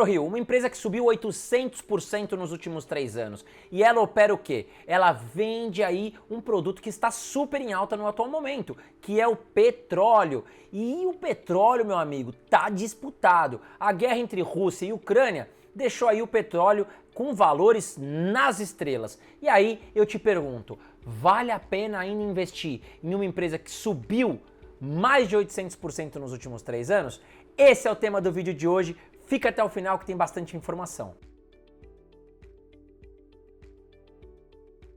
PetroRio, uma empresa que subiu 800% nos últimos 3 anos. E ela opera o quê? Ela vende aí um produto que está super em alta no atual momento, que é o petróleo. E o petróleo, meu amigo, tá disputado. A guerra entre Rússia e Ucrânia deixou aí o petróleo com valores nas estrelas. E aí eu te pergunto, vale a pena ainda investir em uma empresa que subiu mais de 800% nos últimos 3 anos? Esse é o tema do vídeo de hoje. Fica até o final que tem bastante informação.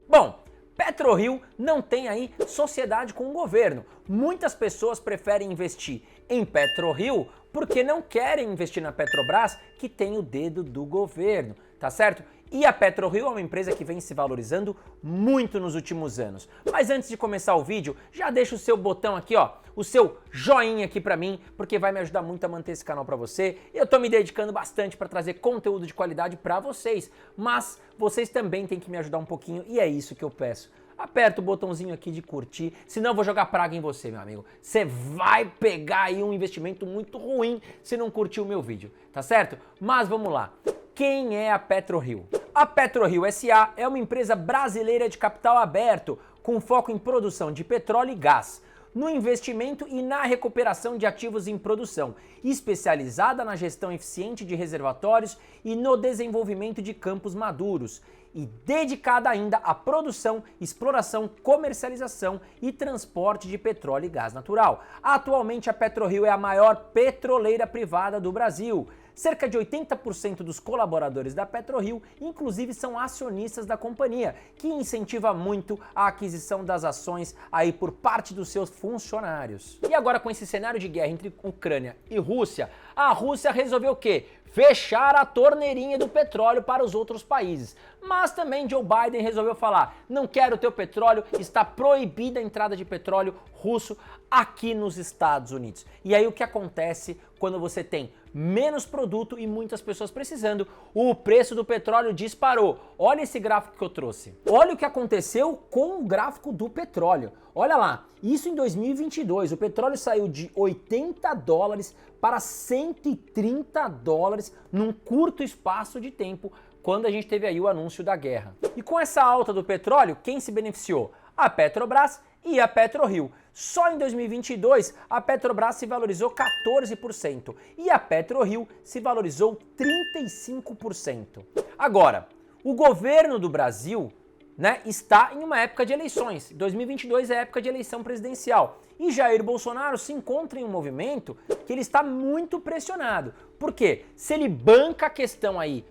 Bom, PetroRio não tem aí sociedade com o governo. Muitas pessoas preferem investir em PetroRio porque não querem investir na Petrobras, que tem o dedo do governo, tá certo? E a PetroRio é uma empresa que vem se valorizando muito nos últimos anos. Mas antes de começar o vídeo, já deixa o seu botão aqui, ó, o seu joinha aqui pra mim, porque vai me ajudar muito a manter esse canal pra você. Eu tô me dedicando bastante pra trazer conteúdo de qualidade pra vocês, mas vocês também têm que me ajudar um pouquinho e é isso que eu peço. Aperta o botãozinho aqui de curtir, senão eu vou jogar praga em você, meu amigo. Você vai pegar aí um investimento muito ruim se não curtir o meu vídeo, tá certo? Mas vamos lá. Quem é a PetroRio? A PetroRio SA é uma empresa brasileira de capital aberto, com foco em produção de petróleo e gás, no investimento e na recuperação de ativos em produção, especializada na gestão eficiente de reservatórios e no desenvolvimento de campos maduros, e dedicada ainda à produção, exploração, comercialização e transporte de petróleo e gás natural. Atualmente a PetroRio é a maior petroleira privada do Brasil. Cerca de 80% dos colaboradores da PetroRio, inclusive, são acionistas da companhia, que incentiva muito a aquisição das ações aí por parte dos seus funcionários. E agora, com esse cenário de guerra entre Ucrânia e Rússia, a Rússia resolveu o quê? Fechar a torneirinha do petróleo para os outros países. Mas também Joe Biden resolveu falar, não quero o teu petróleo, está proibida a entrada de petróleo russo aqui nos Estados Unidos. E aí o que acontece quando você tem menos produto e muitas pessoas precisando? O preço do petróleo disparou. Olha esse gráfico que eu trouxe. Olha o que aconteceu com o gráfico do petróleo. Olha lá, isso em 2022, o petróleo saiu de $80 para $130 num curto espaço de tempo, quando a gente teve aí o anúncio da guerra. E com essa alta do petróleo, quem se beneficiou? A Petrobras e a PetroRio. Só em 2022, a Petrobras se valorizou 14% e a PetroRio se valorizou 35%. Agora, o governo do Brasil, está em uma época de eleições. 2022 é época de eleição presidencial. E Jair Bolsonaro se encontra em um movimento que ele está muito pressionado. Por quê? Se ele banca a questão aí,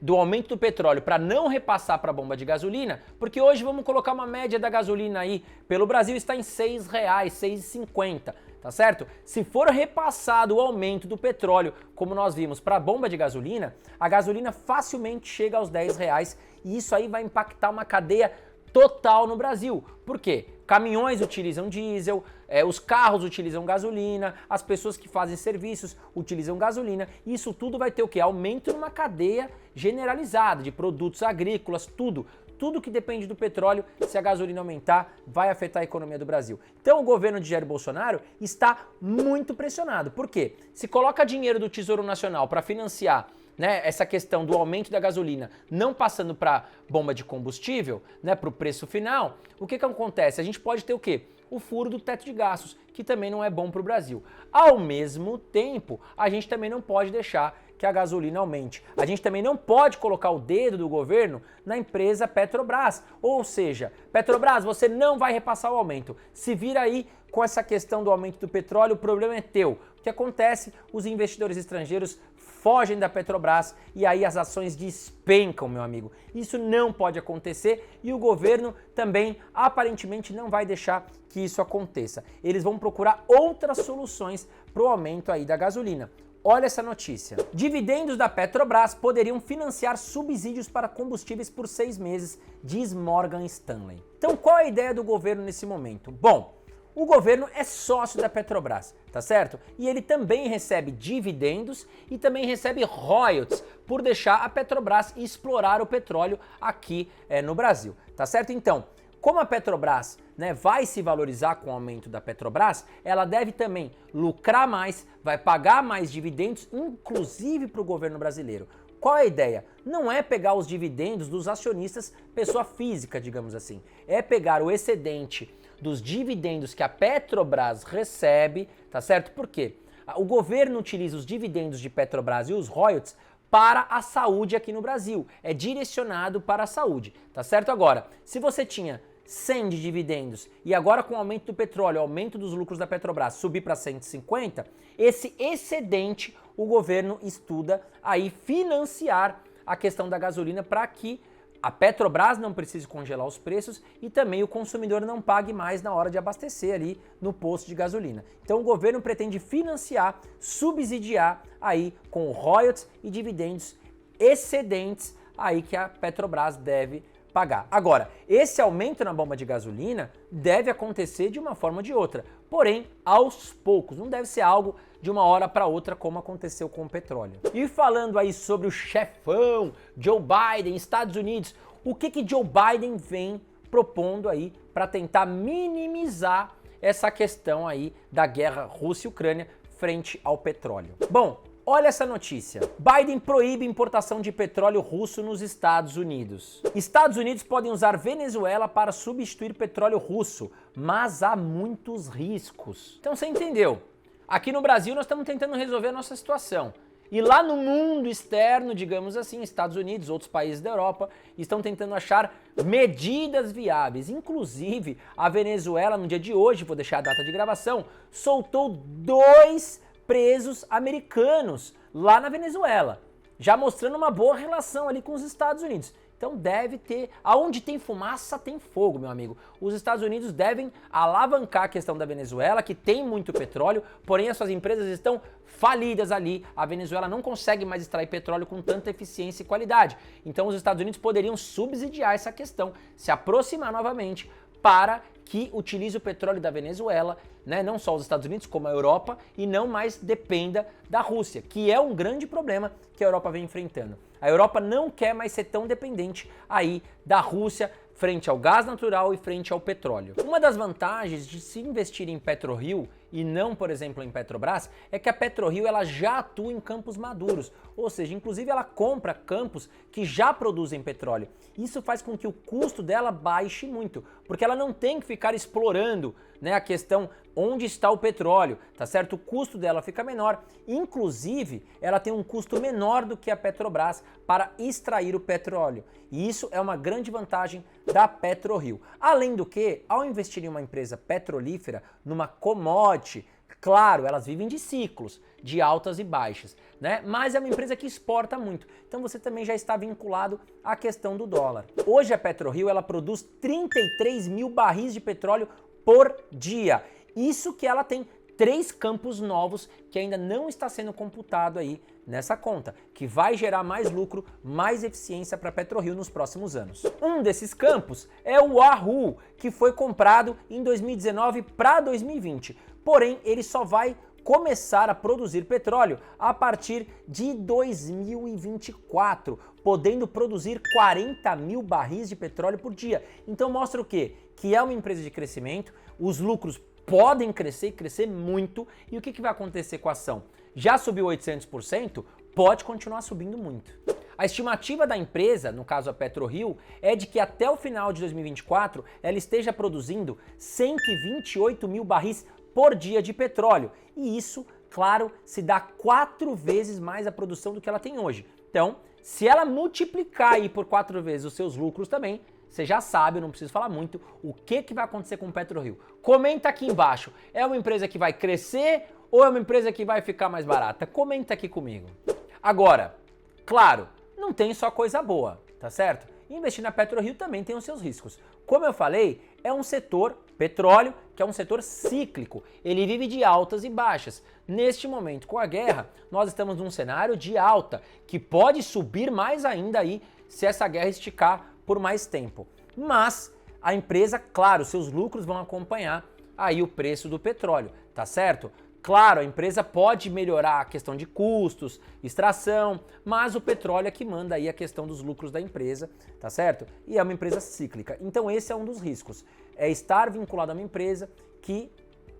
do aumento do petróleo para não repassar para a bomba de gasolina, porque hoje vamos colocar uma média da gasolina aí pelo Brasil está em R$6, R$6,50, tá certo? Se for repassado o aumento do petróleo, como nós vimos, para a bomba de gasolina, a gasolina facilmente chega aos R$10 e isso aí vai impactar uma cadeia total no Brasil. Por quê? Caminhões utilizam diesel, os carros utilizam gasolina, as pessoas que fazem serviços utilizam gasolina, e isso tudo vai ter o quê? Aumento numa cadeia generalizada de produtos agrícolas, tudo que depende do petróleo. Se a gasolina aumentar, vai afetar a economia do Brasil. Então o governo de Jair Bolsonaro está muito pressionado. Por quê? Se coloca dinheiro do Tesouro Nacional para financiar essa questão do aumento da gasolina não passando para bomba de combustível, para o preço final, o que acontece? A gente pode ter o quê? O furo do teto de gastos, que também não é bom para o Brasil. Ao mesmo tempo, a gente também não pode deixar que a gasolina aumente. A gente também não pode colocar o dedo do governo na empresa Petrobras. Ou seja, Petrobras, você não vai repassar o aumento. Se vira aí com essa questão do aumento do petróleo, o problema é teu. O que acontece? Os investidores estrangeiros fogem da Petrobras e aí as ações despencam, meu amigo. Isso não pode acontecer e o governo também aparentemente não vai deixar que isso aconteça. Eles vão procurar outras soluções para o aumento aí da gasolina. Olha essa notícia. Dividendos da Petrobras poderiam financiar subsídios para combustíveis por 6 meses, diz Morgan Stanley. Então qual é a ideia do governo nesse momento? Bom, o governo é sócio da Petrobras, tá certo? E ele também recebe dividendos e também recebe royalties por deixar a Petrobras explorar o petróleo aqui no Brasil, tá certo? Então, como a Petrobras, né, vai se valorizar com o aumento da Petrobras, ela deve também lucrar mais, vai pagar mais dividendos, inclusive para o governo brasileiro. Qual é a ideia? Não é pegar os dividendos dos acionistas, pessoa física, digamos assim. É pegar o excedente dos dividendos que a Petrobras recebe, tá certo? Por quê? O governo utiliza os dividendos de Petrobras e os royalties para a saúde aqui no Brasil. É direcionado para a saúde, tá certo? Agora, se você tinha 100 de dividendos e agora com o aumento do petróleo, o aumento dos lucros da Petrobras subir para 150, esse excedente o governo estuda aí financiar a questão da gasolina para que a Petrobras não precise congelar os preços e também o consumidor não pague mais na hora de abastecer ali no posto de gasolina. Então o governo pretende financiar, subsidiar aí com royalties e dividendos excedentes aí que a Petrobras deve pagar. Agora, esse aumento na bomba de gasolina deve acontecer de uma forma ou de outra, porém aos poucos, não deve ser algo de uma hora para outra como aconteceu com o petróleo. E falando aí sobre o chefão Joe Biden, Estados Unidos, o que Joe Biden vem propondo aí para tentar minimizar essa questão aí da guerra Rússia e Ucrânia frente ao petróleo? Bom, olha essa notícia. Biden proíbe importação de petróleo russo nos Estados Unidos. Estados Unidos podem usar Venezuela para substituir petróleo russo, mas há muitos riscos. Então você entendeu? Aqui no Brasil nós estamos tentando resolver a nossa situação. E lá no mundo externo, digamos assim, Estados Unidos, outros países da Europa, estão tentando achar medidas viáveis. Inclusive, a Venezuela, no dia de hoje, vou deixar a data de gravação, soltou 2 presos americanos lá na Venezuela, já mostrando uma boa relação ali com os Estados Unidos. Então deve ter, aonde tem fumaça tem fogo, meu amigo. Os Estados Unidos devem alavancar a questão da Venezuela, que tem muito petróleo, porém as suas empresas estão falidas ali. A Venezuela não consegue mais extrair petróleo com tanta eficiência e qualidade. Então os Estados Unidos poderiam subsidiar essa questão, se aproximar novamente para que utilize o petróleo da Venezuela, né, não só os Estados Unidos, como a Europa, e não mais dependa da Rússia, que é um grande problema que a Europa vem enfrentando. A Europa não quer mais ser tão dependente aí da Rússia frente ao gás natural e frente ao petróleo. Uma das vantagens de se investir em PetroRio e não, por exemplo, em Petrobras, é que a PetroRio ela já atua em campos maduros, ou seja, inclusive ela compra campos que já produzem petróleo. Isso faz com que o custo dela baixe muito, porque ela não tem que ficar explorando, né, a questão onde está o petróleo, tá certo? O custo dela fica menor. Inclusive, ela tem um custo menor do que a Petrobras para extrair o petróleo. E isso é uma grande vantagem da PetroRio. Além do que, ao investir em uma empresa petrolífera, numa commodity, claro, elas vivem de ciclos, de altas e baixas, né? Mas é uma empresa que exporta muito. Então você também já está vinculado à questão do dólar. Hoje a PetroRio ela produz 33 mil barris de petróleo por dia. Isso que ela tem 3 campos novos que ainda não está sendo computado aí nessa conta, que vai gerar mais lucro, mais eficiência para a PetroRio nos próximos anos. Um desses campos é o Wahoo, que foi comprado em 2019 para 2020. Porém, ele só vai começar a produzir petróleo a partir de 2024, podendo produzir 40 mil barris de petróleo por dia. Então mostra o quê? Que é uma empresa de crescimento, os lucros podem crescer e crescer muito. E o que vai acontecer com a ação? Já subiu 800%? Pode continuar subindo muito. A estimativa da empresa, no caso a PetroRio, é de que até o final de 2024 ela esteja produzindo 128 mil barris por dia de petróleo. E isso, claro, se dá 4 vezes mais a produção do que ela tem hoje. Então, se ela multiplicar aí por 4 vezes os seus lucros também, você já sabe, eu não preciso falar muito, o que vai acontecer com o PetroRio. Comenta aqui embaixo, é uma empresa que vai crescer ou é uma empresa que vai ficar mais barata? Comenta aqui comigo. Agora, claro, não tem só coisa boa, tá certo? Investir na PetroRio também tem os seus riscos. Como eu falei, é um setor, petróleo, que é um setor cíclico. Ele vive de altas e baixas. Neste momento, com a guerra, nós estamos num cenário de alta, que pode subir mais ainda aí se essa guerra esticar por mais tempo. Mas a empresa, claro, seus lucros vão acompanhar aí o preço do petróleo, tá certo? Claro, a empresa pode melhorar a questão de custos, extração, mas o petróleo é que manda aí a questão dos lucros da empresa, tá certo? E é uma empresa cíclica. Então esse é um dos riscos, é estar vinculado a uma empresa que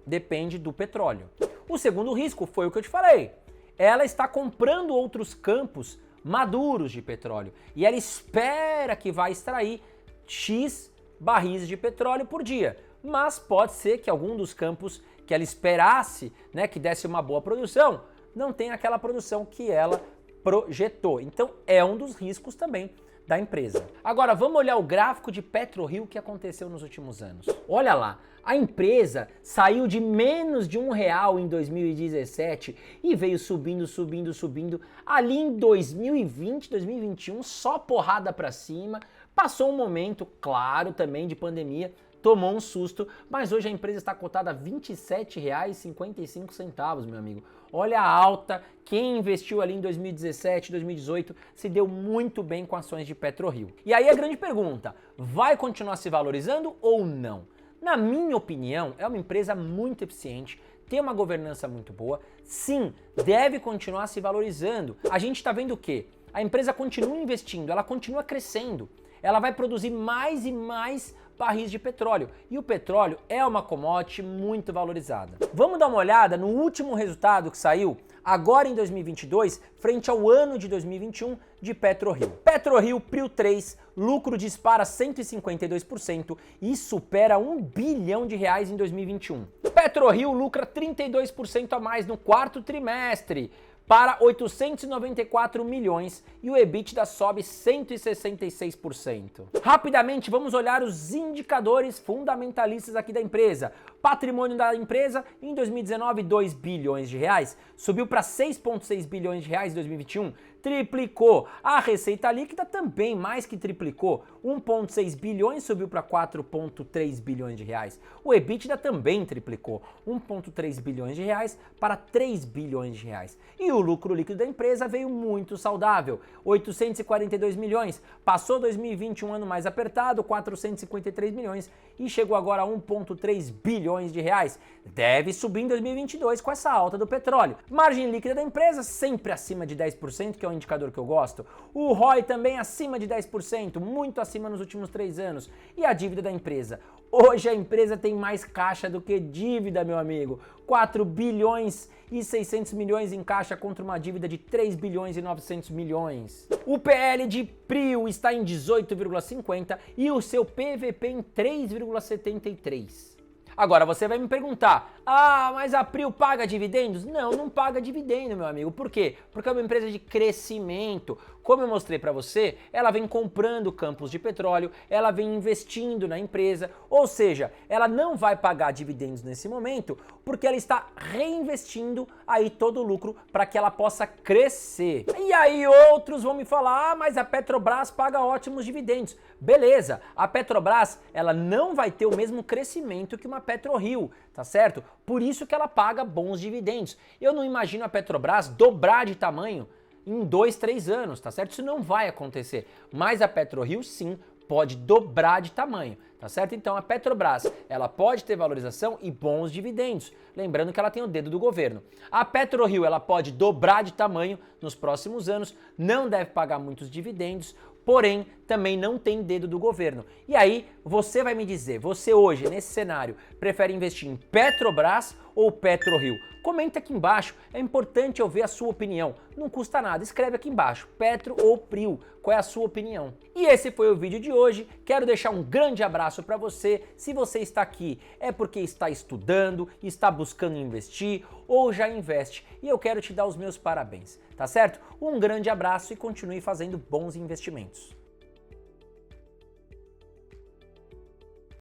depende do petróleo. O segundo risco foi o que eu te falei. Ela está comprando outros campos maduros de petróleo e ela espera que vai extrair X barris de petróleo por dia, mas pode ser que algum dos campos que ela esperasse, né, que desse uma boa produção, não tenha aquela produção que ela projetou. Então é um dos riscos também da empresa. Agora vamos olhar o gráfico de PetroRio que aconteceu nos últimos anos. Olha lá, a empresa saiu de menos de R$1 em 2017 e veio subindo, subindo, subindo. Ali em 2020, 2021, só porrada para cima. Passou um momento, claro, também de pandemia, tomou um susto, mas hoje a empresa está cotada a R$ 27,55, meu amigo. Olha a alta, quem investiu ali em 2017, 2018 se deu muito bem com ações de PetroRio. E aí a grande pergunta, vai continuar se valorizando ou não? Na minha opinião, é uma empresa muito eficiente, tem uma governança muito boa, sim, deve continuar se valorizando. A gente está vendo o quê? A empresa continua investindo, ela continua crescendo, ela vai produzir mais e mais barris de petróleo. E o petróleo é uma commodity muito valorizada. Vamos dar uma olhada no último resultado que saiu agora em 2022, frente ao ano de 2021 de PetroRio. PetroRio PRIO 3, lucro dispara 152% e supera R$1 bilhão em 2021. PetroRio lucra 32% a mais no quarto trimestre, para 894 milhões e o EBITDA sobe 166%. Rapidamente vamos olhar os indicadores fundamentalistas aqui da empresa. Patrimônio da empresa em 2019, R$2 bilhões, subiu para 6,6 bilhões em 2021, triplicou. A receita líquida também mais que triplicou, 1,6 bilhões subiu para 4,3 bilhões de reais. O EBITDA também triplicou, 1,3 bilhões de reais para 3 bilhões de reais. E o lucro líquido da empresa veio muito saudável, 842 milhões, passou 2020 um ano mais apertado, 453 milhões e chegou agora a 1,3 bilhões de reais. Deve subir em 2022 com essa alta do petróleo. Margem líquida da empresa sempre acima de 10%, que é um indicador que eu gosto. O ROI também acima de 10%, muito acima nos últimos 3 anos. E a dívida da empresa? Hoje a empresa tem mais caixa do que dívida, meu amigo. 4 bilhões e 600 milhões em caixa contra uma dívida de 3 bilhões e 900 milhões. O PL de PRIO está em 18,50 e o seu PVP em 3,73. Agora você vai me perguntar, mas a PRIO paga dividendos? Não, não paga dividendo, meu amigo. Por quê? Porque é uma empresa de crescimento. Como eu mostrei para você, ela vem comprando campos de petróleo, ela vem investindo na empresa, ou seja, ela não vai pagar dividendos nesse momento porque ela está reinvestindo aí todo o lucro para que ela possa crescer. E aí outros vão me falar, mas a Petrobras paga ótimos dividendos. Beleza, a Petrobras ela não vai ter o mesmo crescimento que uma PetroRio, tá certo? Por isso que ela paga bons dividendos. Eu não imagino a Petrobras dobrar de tamanho em 2, 3 anos, tá certo? Isso não vai acontecer, mas a PetroRio sim pode dobrar de tamanho, tá certo? Então a Petrobras, ela pode ter valorização e bons dividendos, lembrando que ela tem o dedo do governo. A PetroRio, ela pode dobrar de tamanho nos próximos anos, não deve pagar muitos dividendos, porém também não tem dedo do governo. E aí você vai me dizer, você hoje nesse cenário prefere investir em Petrobras ou PetroRio? Comenta aqui embaixo, é importante eu ver a sua opinião. Não custa nada, escreve aqui embaixo, Petro ou PRIO, qual é a sua opinião? E esse foi o vídeo de hoje, quero deixar um grande abraço para você. Se você está aqui é porque está estudando, está buscando investir ou já investe e eu quero te dar os meus parabéns, tá certo? Um grande abraço e continue fazendo bons investimentos.